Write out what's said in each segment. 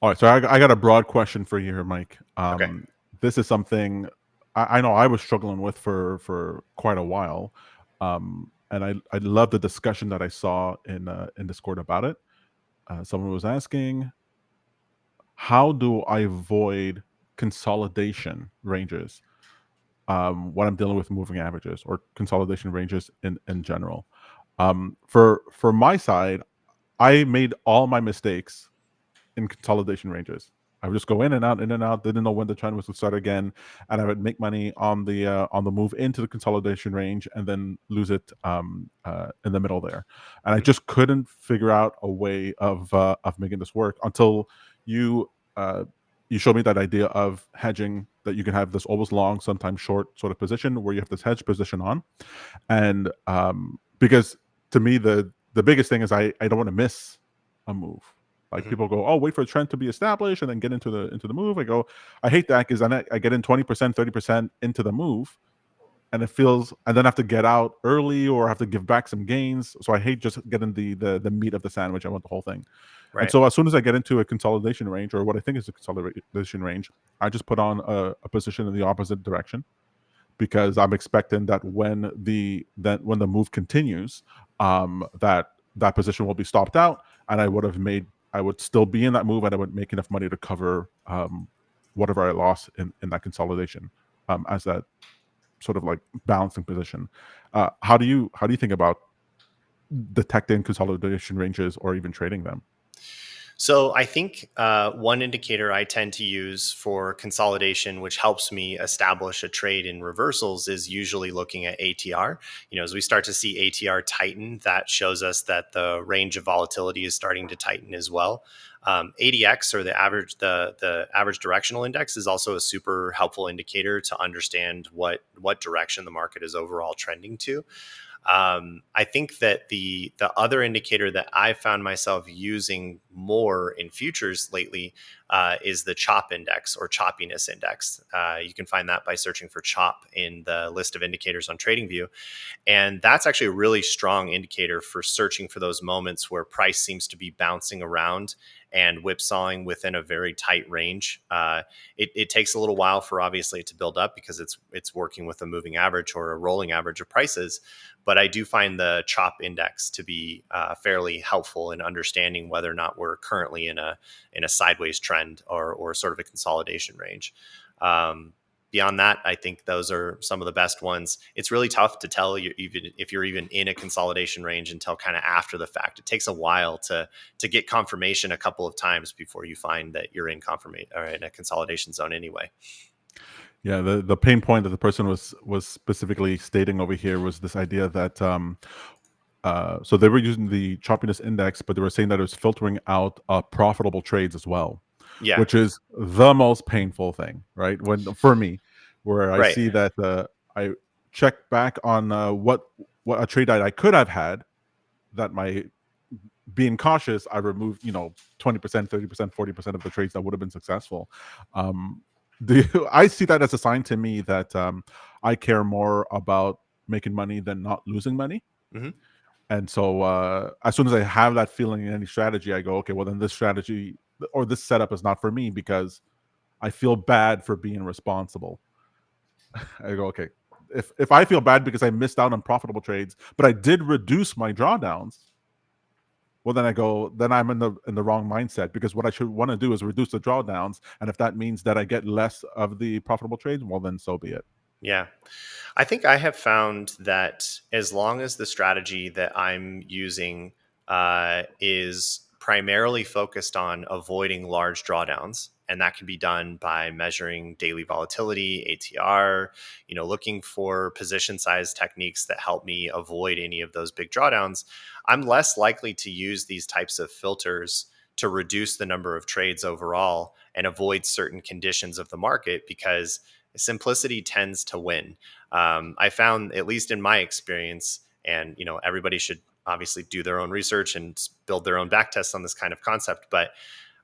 All right, so I got a broad question for you here, Mike. Okay. This is something I know I was struggling with for quite a while, and I love the discussion that I saw in Discord about it. Someone was asking, how do I avoid consolidation ranges when I'm dealing with moving averages or consolidation ranges in general? For my side, I made all my mistakes in consolidation ranges. I would just go in and out. Didn't know when the trend was to start again, and I would make money on the move into the consolidation range, and then lose it in the middle there. And I Mhm. just couldn't figure out a way of making this work until you uh, you showed me that idea of hedging, that you can have this always long, sometimes short sort of position where you have this hedge position on, and because to me the biggest thing is I don't want to miss a move. Like Mhm. people go, oh, wait for a trend to be established and then get into the move. I go, I hate that because then I get in 20%, 30% into the move, and it feels and then I have to get out early or have to give back some gains. So I hate just getting the meat of the sandwich. I want the whole thing. And Right. so as soon as I get into a consolidation range or what I think is a consolidation range, I just put on a position in the opposite direction because I'm expecting that when the move continues, that position will be stopped out, and I would still be in that move, and I would make enough money to cover whatever I lost in that consolidation, as that sort of like balancing position. How do you think about detecting consolidation ranges or even trading them? So I think one indicator I tend to use for consolidation, which helps me establish a trade in reversals, is usually looking at ATR. As we start to see ATR tighten, that shows us that the range of volatility is starting to tighten as well. ADX, or the average directional index, is also a super helpful indicator to understand what direction the market is overall trending to. I think that the other indicator that I found myself using more in futures lately is the chop index or choppiness index. You can find that by searching for chop in the list of indicators on TradingView. And that's actually a really strong indicator for searching for those moments where price seems to be bouncing around and whipsawing within a very tight range. It takes a little while for obviously it to build up because it's working with a moving average or a rolling average of prices. But I do find the chop index to be fairly helpful in understanding whether or not we're currently in a sideways trend or sort of a consolidation range. Um, Beyond that, I think those are some of the best ones. It's really tough to tell you even if you're even in a consolidation range until kind of after the fact. It takes a while to get confirmation a couple of times before you find that you're in confirmation or in a consolidation zone anyway. Yeah, the pain point that the person was specifically stating over here was this idea that so they were using the choppiness index, but they were saying that it was filtering out profitable trades as well, Yeah, which is the most painful thing, right? When for me, where I right. see that I check back on what a trade that I could have had, that my being cautious, I removed 20%, 30%, 40% of the trades that would have been successful. Um, I see that as a sign to me that I care more about making money than not losing money. Hmm. And so as soon as I have that feeling in any strategy, I go, okay, well then this strategy or this setup is not for me because I feel bad for being responsible. I go, okay, if I feel bad because I missed out on profitable trades, but I did reduce my drawdowns, well then I go, then I'm in the wrong mindset because what I should want to do is reduce the drawdowns, and if that means that I get less of the profitable trades, well then so be it. Yeah. I think I have found that as long as the strategy that I'm using is primarily focused on avoiding large drawdowns, and that can be done by measuring daily volatility, ATR, looking for position size techniques that help me avoid any of those big drawdowns, I'm less likely to use these types of filters to reduce the number of trades overall and avoid certain conditions of the market because simplicity tends to win. I found, at least in my experience, and everybody should obviously do their own research and build their own back tests on this kind of concept. But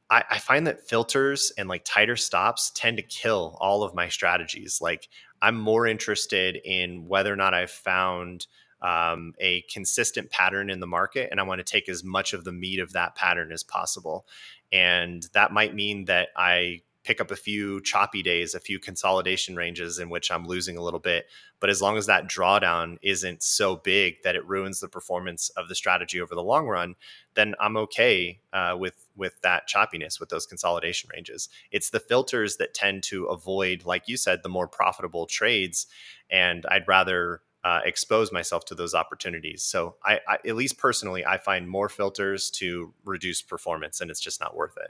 I find that filters and like tighter stops tend to kill all of my strategies. Like I'm more interested in whether or not I've found a consistent pattern in the market, and I want to take as much of the meat of that pattern as possible. And that might mean that I pick up a few choppy days, a few consolidation ranges in which I'm losing a little bit. But as long as that drawdown isn't so big that it ruins the performance of the strategy over the long run, then I'm okay with that choppiness, with those consolidation ranges. It's the filters that tend to avoid, like you said, the more profitable trades, and I'd rather expose myself to those opportunities. So at least personally, I find more filters to reduce performance, and it's just not worth it.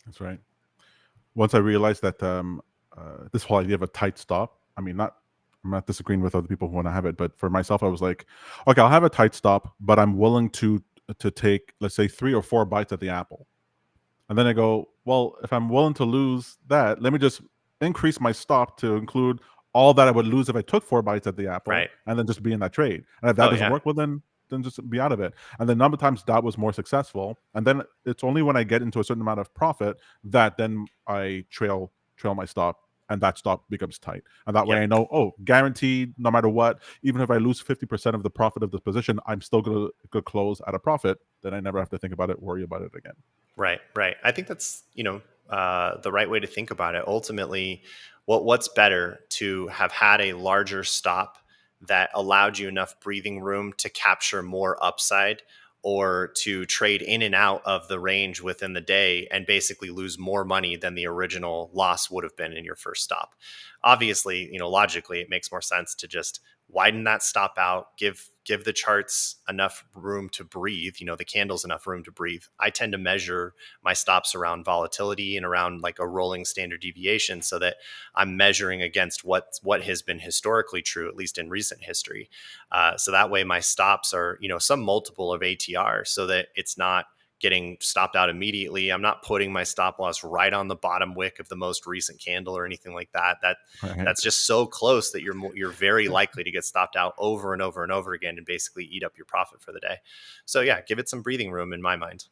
That's right. Once I realized that this whole idea of a tight stop, I mean, not I'm not disagreeing with other people who want to have it, but for myself, I was like, okay, I'll have a tight stop, but I'm willing to take, let's say, 3 or 4 bites at the apple. And then I go, well, if I'm willing to lose that, let me just increase my stop to include all that I would lose if I took 4 bites at the apple Right. and then just be in that trade. And if that Oh doesn't yeah. work, well, then just be out of it. And the number of times that was more successful. And then it's only when I get into a certain amount of profit that then I trail my stop, and that stop becomes tight. And that way Yep. I know, oh, guaranteed, no matter what, even if I lose 50% of the profit of the position, I'm still gonna close at a profit. Then I never have to think about it, worry about it again. Right, right. I think that's, the right way to think about it. Ultimately, what's better, to have had a larger stop that allowed you enough breathing room to capture more upside, or to trade in and out of the range within the day and basically lose more money than the original loss would have been in your first stop. Obviously, logically it makes more sense to just widen that stop out, give the charts enough room to breathe, the candles enough room to breathe. I tend to measure my stops around volatility and around like a rolling standard deviation, so that I'm measuring against what has been historically true, at least in recent history. So that way my stops are, some multiple of ATR, so that it's not getting stopped out immediately. I'm not putting my stop loss right on the bottom wick of the most recent candle or anything like that. Right. That's just so close that you're very likely to get stopped out over and over and over again and basically eat up your profit for the day. So yeah, give it some breathing room in my mind.